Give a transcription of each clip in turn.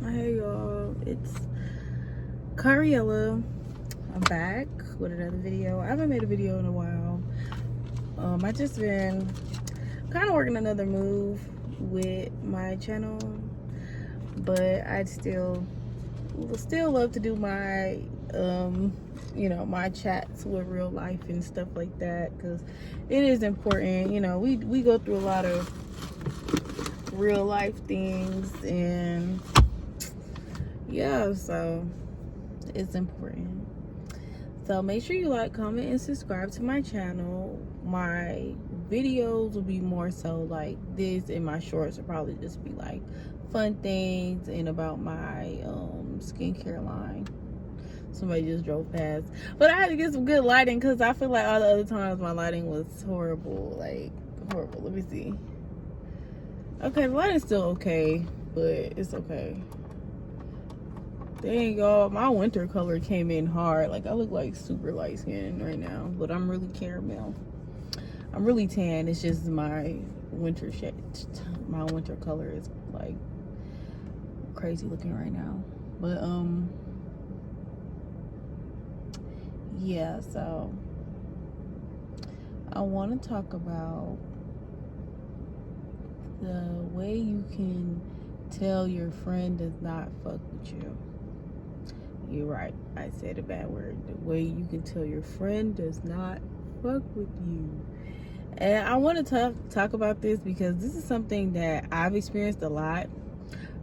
Hey y'all, it's Cariella. I'm back with another video. I haven't made a video in a while. I just been kind of working another move with my channel, but I'd still love to do my my chats with real life and stuff like that, because it is important. We go through a lot of real life things, and yeah, so it's important. So make sure you like, comment, and subscribe to my channel. My videos will be more so like this, and my shorts will probably just be like fun things and about my skincare line. Somebody just drove past, but I had to get some good lighting because I feel like all the other times my lighting was horrible. Let me see. Okay, the lighting's still okay, but it's okay. Dang, y'all, my winter color came in hard. Like, I look like super light skinned right now, but I'm really caramel. I'm really tan. It's just my winter shade. My winter color is like crazy looking right now. But yeah, so I want to talk about the way you can tell your friend does not fuck with you. You're right, I said a bad word. The way you can tell your friend does not fuck with you. And I want to talk about this because this is something that I've experienced a lot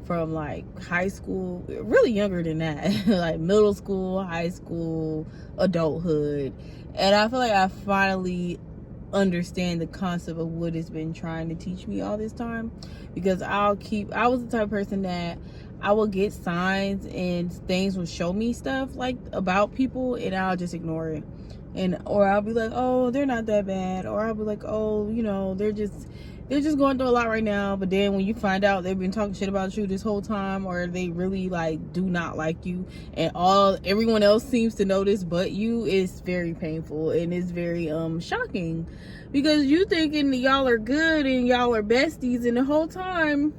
from like high school, really younger than that, like middle school, high school, adulthood. And I feel like I finally understand the concept of what it's been trying to teach me all this time, because I was the type of person that I will get signs and things will show me stuff like about people, and I'll just ignore it. Or I'll be like, oh, they're not that bad. Or I'll be like, oh, they're just going through a lot right now. But then when you find out they've been talking shit about you this whole time, or they really like do not like you, and everyone else seems to notice but you, it's very painful, and it's very shocking, because you thinking y'all are good and y'all are besties, and the whole time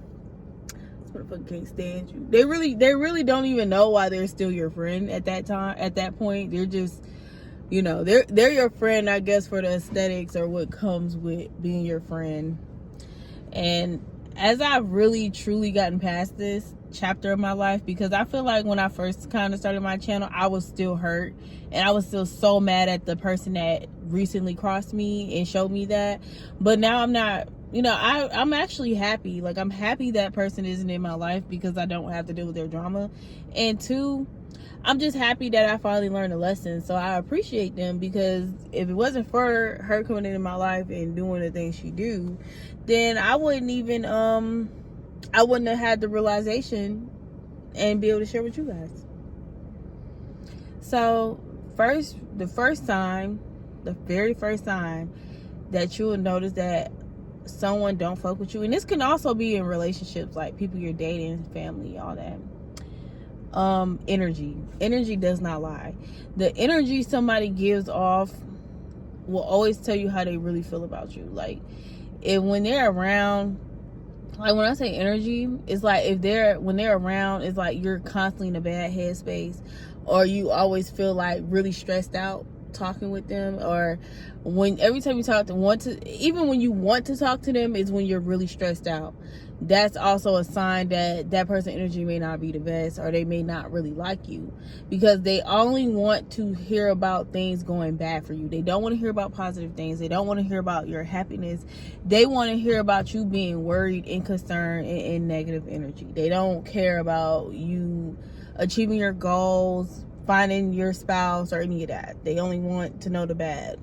this motherfucker can't stand you. They really don't even know why they're still your friend at that point. They're just, they're your friend, I guess, for the aesthetics or what comes with being your friend. And as I've really truly gotten past this chapter of my life, because I feel like when I first kind of started my channel, I was still hurt, and I was still so mad at the person that recently crossed me and showed me that. But now I'm not. I'm actually happy. Like, I'm happy that person isn't in my life, because I don't have to deal with their drama. And two, I'm just happy that I finally learned a lesson. So I appreciate them, because if it wasn't for her coming into my life and doing the things she do, then I wouldn't even I wouldn't have had the realization and be able to share with you guys. So the very first time that you will notice that someone don't fuck with you, and this can also be in relationships, like people you're dating, family, all that. Energy does not lie. The energy somebody gives off will always tell you how they really feel about you. Like, when they're around, like when I say energy, it's like when they're around, it's like you're constantly in a bad headspace, or you always feel like really stressed out talking with them, or every time you talk to even when you want to talk to them is when you're really stressed out. That's also a sign that person energy may not be the best, or they may not really like you, because they only want to hear about things going bad for you. They don't want to hear about positive things. They don't want to hear about your happiness. They want to hear about you being worried and concerned and negative energy. They don't care about you achieving your goals, finding your spouse, or any of that. They only want to know the bad.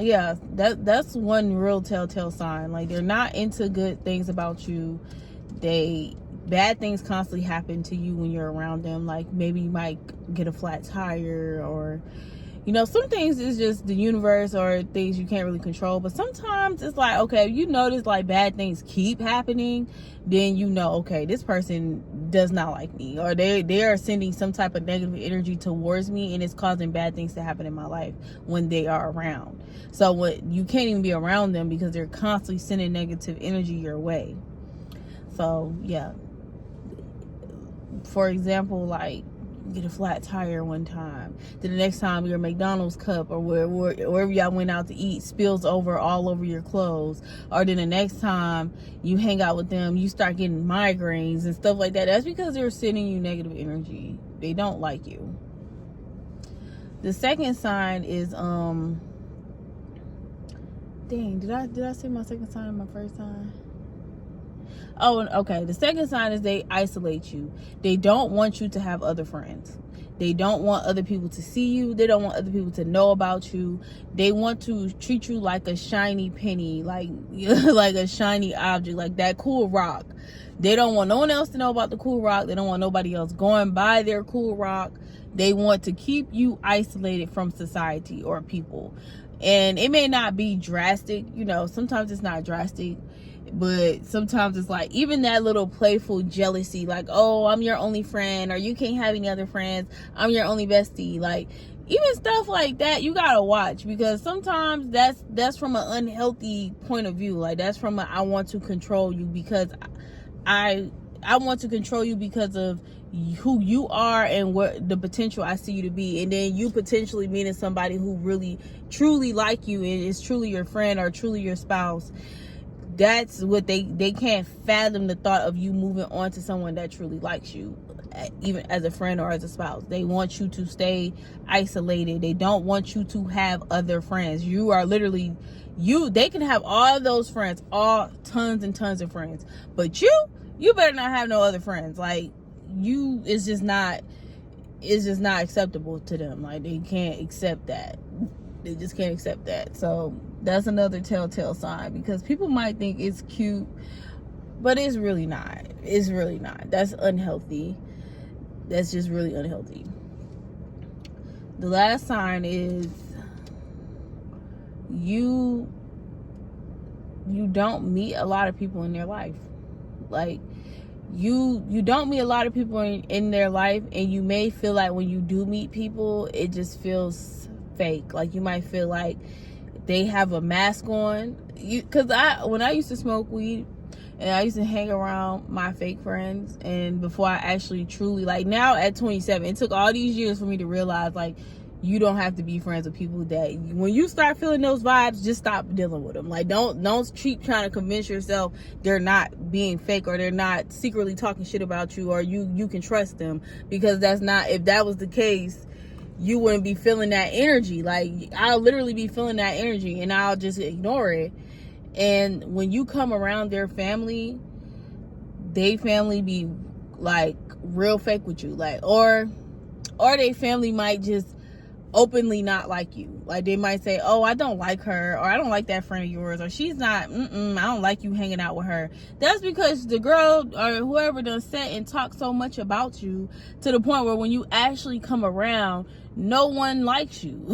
Yeah, that's one real telltale sign. Like, they're not into good things about you. Bad things constantly happen to you when you're around them. Like, maybe you might get a flat tire, or some things is just the universe, or things you can't really control. But sometimes it's like, okay, you notice like bad things keep happening, then okay, this person does not like me, or they are sending some type of negative energy towards me, and it's causing bad things to happen in my life when they are around. So you can't even be around them, because they're constantly sending negative energy your way. So yeah, for example, like, get a flat tire one time, then the next time your McDonald's cup or wherever y'all went out to eat spills over all over your clothes, or then the next time you hang out with them you start getting migraines and stuff like that. That's because they're sending you negative energy. They don't like you. The second sign is dang, did I say my second sign my first sign? Oh, okay. The second sign is they isolate you. They don't want you to have other friends. They don't want other people to see you. They don't want other people to know about you. They want to treat you like a shiny penny, like like a shiny object, like that cool rock. They don't want no one else to know about the cool rock. They don't want nobody else going by their cool rock. They want to keep you isolated from society or people. And it may not be drastic, sometimes it's not drastic, but sometimes it's like even that little playful jealousy, like, oh, I'm your only friend, or you can't have any other friends, I'm your only bestie. Like, even stuff like that you gotta watch, because sometimes that's from an unhealthy point of view. Like, that's from I want to control you because I want to control you because of who you are and what the potential I see you to be, and then you potentially meeting somebody who really truly like you and is truly your friend or truly your spouse. That's what they can't fathom, the thought of you moving on to someone that truly likes you, even as a friend or as a spouse. They want you to stay isolated. They don't want you to have other friends. You are literally they can have all those friends, all tons and tons of friends, but you better not have no other friends. Like, it's just not acceptable to them. Like, they can't accept that. They just can't accept that. So that's another telltale sign, because people might think it's cute, but it's really not. It's really not. That's unhealthy. That's just really unhealthy. The last sign is you don't meet a lot of people in their life. Like, you don't meet a lot of people in their life, and you may feel like when you do meet people, it just feels fake. Like, you might feel like they have a mask on. Because when I used to smoke weed and I used to hang around my fake friends, and before I actually truly, like, now at 27, it took all these years for me to realize, like, you don't have to be friends with people that, when you start feeling those vibes, just stop dealing with them. Like, don't keep trying to convince yourself they're not being fake, or they're not secretly talking shit about you, or you can trust them, because that's not, if that was the case, you wouldn't be feeling that energy. Like, I'll literally be feeling that energy and I'll just ignore it. And when you come around their family, they family be like real fake with you. Like, or they family might just openly not like you. Like, they might say, oh, I don't like her, or I don't like that friend of yours, or she's not, I don't like you hanging out with her. That's because the girl or whoever done sat and talked so much about you to the point where when you actually come around, no one likes you.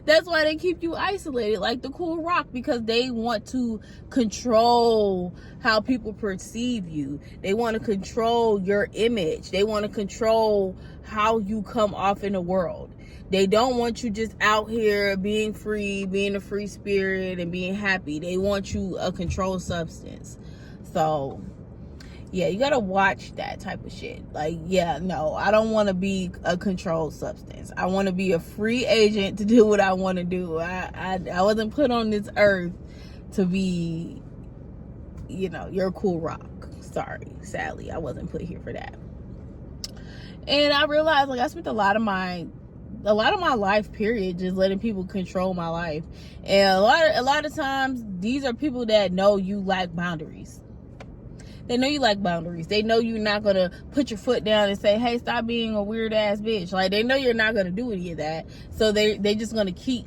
That's why they keep you isolated like the cool rock, because they want to control how people perceive you. They want to control your image. They want to control how you come off in the world. They don't want you just out here being free, being a free spirit and being happy. They want you a controlled substance. So yeah, you gotta watch that type of shit. Like, yeah, no, I don't want to be a controlled substance. I want to be a free agent to do what I want to do. I wasn't put on this earth to be, your cool rock. Sorry, sadly, I wasn't put here for that. And I realized, like, I spent a lot of my life period just letting people control my life. And a lot of times these are people that know you lack boundaries. They know you like boundaries. They know you're not going to put your foot down and say, hey, stop being a weird ass bitch. Like, they know you're not going to do any of that. So they just going to keep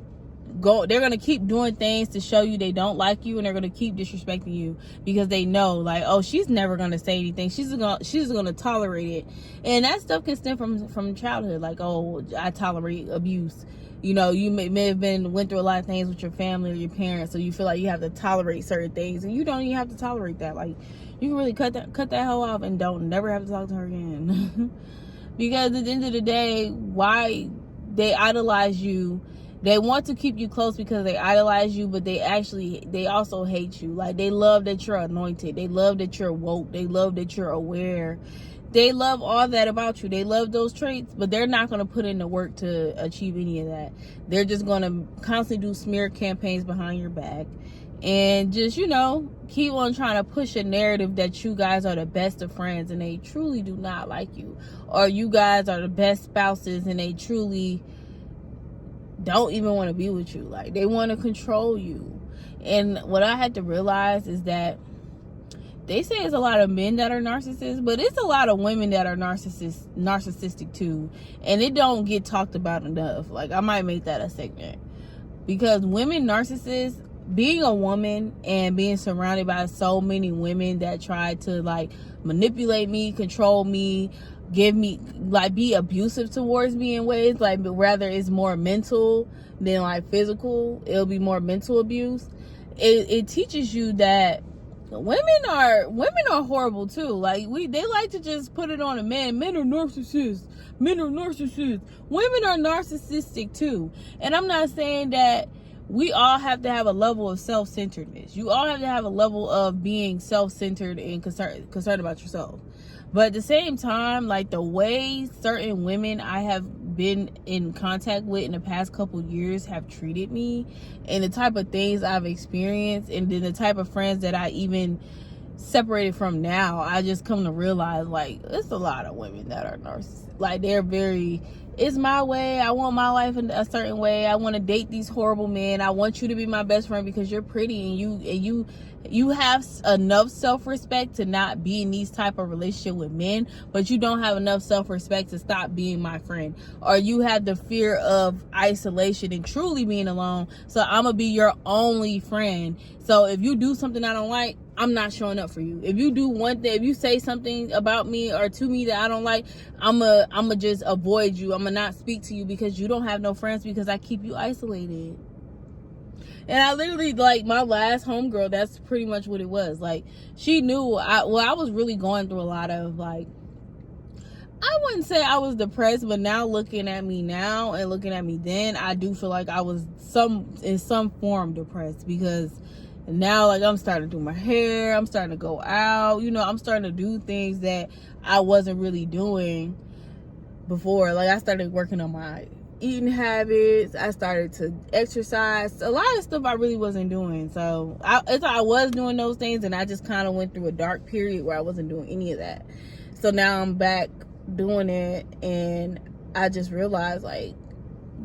they're going to keep doing things to show you they don't like you, and they're going to keep disrespecting you because they know, like, oh, she's never going to say anything. She's going to tolerate it. And that stuff can stem from childhood. Like, oh, I tolerate abuse. You may have went through a lot of things with your family or your parents, so you feel like you have to tolerate certain things, and you don't even have to tolerate that. Like, you can really cut that hoe off and never have to talk to her again. Because at the end of the day, why they idolize you They want to keep you close because they idolize you, but they also hate you. Like, they love that you're anointed. They love that you're woke. They love that you're aware. They love all that about you. They love those traits, but they're not going to put in the work to achieve any of that. They're just going to constantly do smear campaigns behind your back and just, keep on trying to push a narrative that you guys are the best of friends and they truly do not like you. Or you guys are the best spouses and they truly don't even want to be with you. Like, they want to control you. And what I had to realize is that they say it's a lot of men that are narcissists, but it's a lot of women that are narcissistic too. And it don't get talked about enough. Like, I might make that a segment. Because women narcissists, being a woman and being surrounded by so many women that try to, like, manipulate me, control me, give me, like, be abusive towards me in ways, like, but rather it's more mental than, like, physical. It'll be more mental abuse. It teaches you that women are horrible too. Like, they like to just put it on a man. Men are narcissists. Women are narcissistic too. And I'm not saying that we all have to have a level of self-centeredness. You all have to have a level of being self-centered and concerned about yourself. But at the same time, like, the way certain women I have been in contact with in the past couple years have treated me, and the type of things I've experienced, and then the type of friends that I even separated from now, I just come to realize, like, it's a lot of women that are narcissists. Like, they're very, it's my way, I want my life in a certain way, I want to date these horrible men, I want you to be my best friend because you're pretty and you have enough self-respect to not be in these type of relationship with men, but you don't have enough self-respect to stop being my friend. Or you have the fear of isolation and truly being alone, so I'm gonna be your only friend. So if you do something I don't like, I'm not showing up for you. If you do one thing, if you say something about me or to me that I don't like, I'ma just avoid you. I'ma not speak to you because you don't have no friends because I keep you isolated. And I literally, like, my last homegirl, that's pretty much what it was. Like, she knew I was really going through a lot of, like, I wouldn't say I was depressed, but now looking at me now and looking at me then, I do feel like I was in some form depressed, because now, like, I'm starting to do my hair, I'm starting to go out, I'm starting to do things that I wasn't really doing before. Like, I started working on my eating habits, I started to exercise, a lot of stuff I really wasn't doing. So I was doing those things, and I just kind of went through a dark period where I wasn't doing any of that. So now I'm back doing it, and I just realized, like,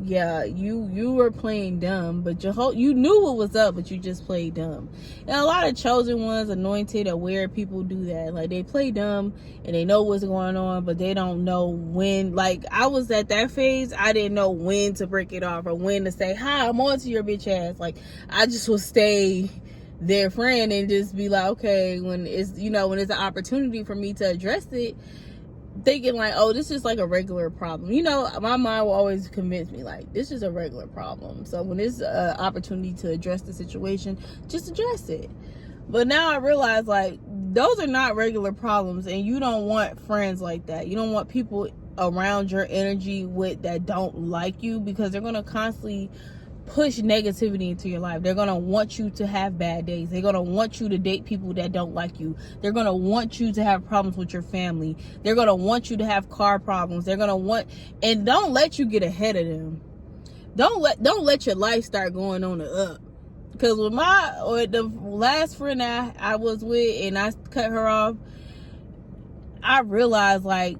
yeah, you were playing dumb, but you knew what was up, but you just played dumb. And a lot of chosen ones, anointed, aware people do that. Like, they play dumb and they know what's going on, but they don't know when. Like, I was at that phase, I didn't know when to break it off or when to say, hi, I'm on to your bitch ass. Like, I just would stay their friend and just be like, okay, when it's an opportunity for me to address it, thinking like, oh, this is like a regular problem. My mind will always convince me, like, this is a regular problem. So when there's an opportunity to address the situation, just address it. But now I realize, like, those are not regular problems, and you don't want friends like that. You don't want people around your energy that don't like you, because they're going to constantly push negativity into your life. They're going to want you to have bad days. They're going to want you to date people that don't like you. They're going to want you to have problems with your family. They're going to want you to have car problems. They're going to and don't let you get ahead of them. Don't let your life start going on the up. Because with the last friend I was with, and I cut her off, I realized, like,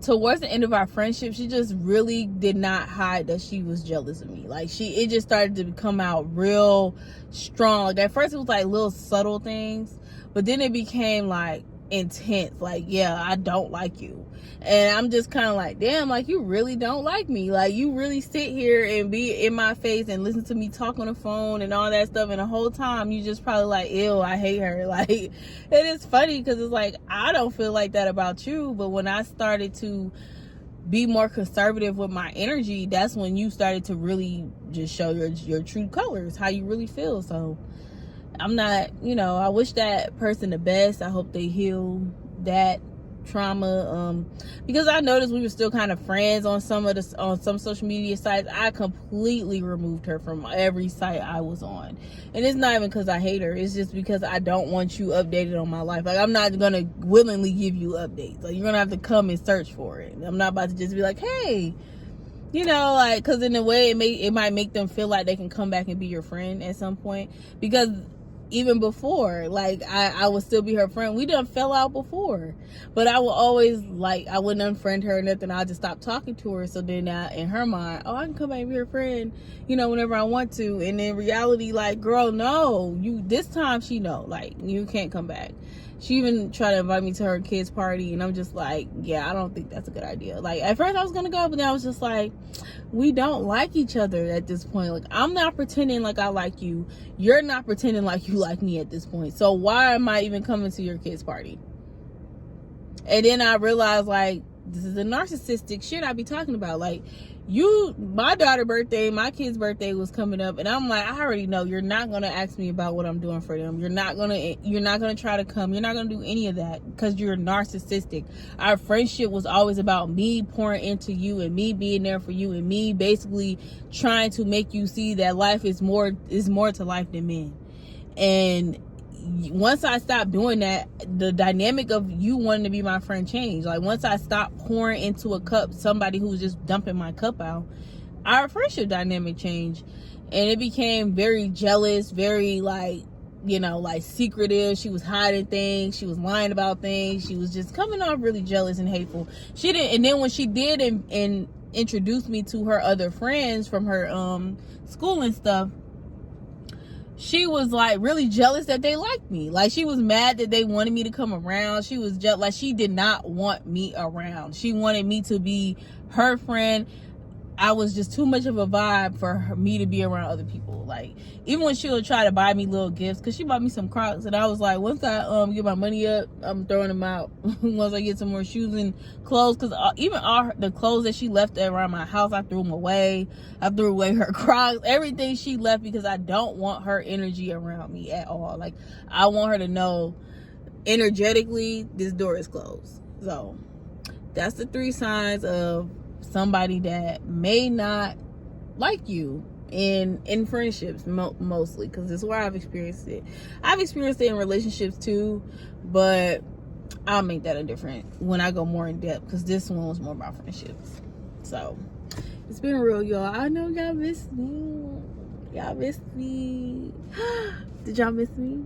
towards the end of our friendship, she just really did not hide that she was jealous of me. Like, it just started to come out real strong. Like, at first it was like little subtle things, but then it became like intense. Like, yeah, I don't like you. And I'm just kind of like, damn, like, you really don't like me. Like, you really sit here and be in my face and listen to me talk on the phone and all that stuff, and the whole time you just probably like, ew, I hate her. Like, it is funny because it's like, I don't feel like that about you, but when I started to be more conservative with my energy, that's when you started to really just show your true colors, how you really feel. So I'm not, I wish that person the best. I hope they heal that trauma, because I noticed we were still kind of friends on some social media sites. I completely removed her from every site I was on, and it's not even because I hate her. It's just because I don't want you updated on my life. Like, I'm not gonna willingly give you updates. Like, you're gonna have to come and search for it. I'm not about to just be like, hey, you know, like, because in a way it might make them feel like they can come back and be your friend at some point. Because even before, like, I would still be her friend. We done fell out before, but I would always, like, I wouldn't unfriend her or nothing. I just stop talking to her. So then in her mind, oh, I can come back and be her friend, you know, whenever I want to. And in reality, like, girl, no, this time she know, like, you can't come back. She even tried to invite me to her kids' party, and I'm just like, yeah, I don't think that's a good idea. Like, at first I was gonna go, but then I was just like, we don't like each other at this point. Like, I'm not pretending like I like you. You're not pretending like you like me at this point. So why am I even coming to your kids' party? And then I realized, like, this is the narcissistic shit I be talking about. Like, my daughter's birthday, my kid's birthday was coming up, and I'm like, I already know you're not gonna ask me about what I'm doing for them. You're not gonna try to come. You're not gonna do any of that because you're narcissistic. Our friendship was always about me pouring into you and me being there for you and me basically trying to make you see that life is more to life than men. And once I stopped doing that, the dynamic of you wanting to be my friend changed. Like, once I stopped pouring into a cup somebody who was just dumping my cup out, our friendship dynamic changed, and it became very jealous, very, like, you know, like, secretive. She was hiding things, she was lying about things, she was just coming off really jealous and hateful. She didn't, and then when she did and introduced me to her other friends from her school and stuff, she was, like, really jealous that they liked me. Like, she was mad that they wanted me to come around. She was just like, she did not want me around. She wanted me to be her friend. I was just too much of a vibe for me to be around other people. Like, even when she would try to buy me little gifts, because she bought me some Crocs, and I was like, once I get my money up, I'm throwing them out. Once I get some more shoes and clothes, because even all the clothes that she left around my house, I threw them away. I threw away her Crocs, everything she left, because I don't want her energy around me at all. Like, I want her to know energetically this door is closed. So that's the 3 signs of somebody that may not like you in friendships, mostly, because this is where I've experienced it. I've experienced it in relationships too, but I'll make that a different when I go more in depth, because this one was more about friendships. So it's been real, y'all. I know y'all missed me. Did y'all miss me?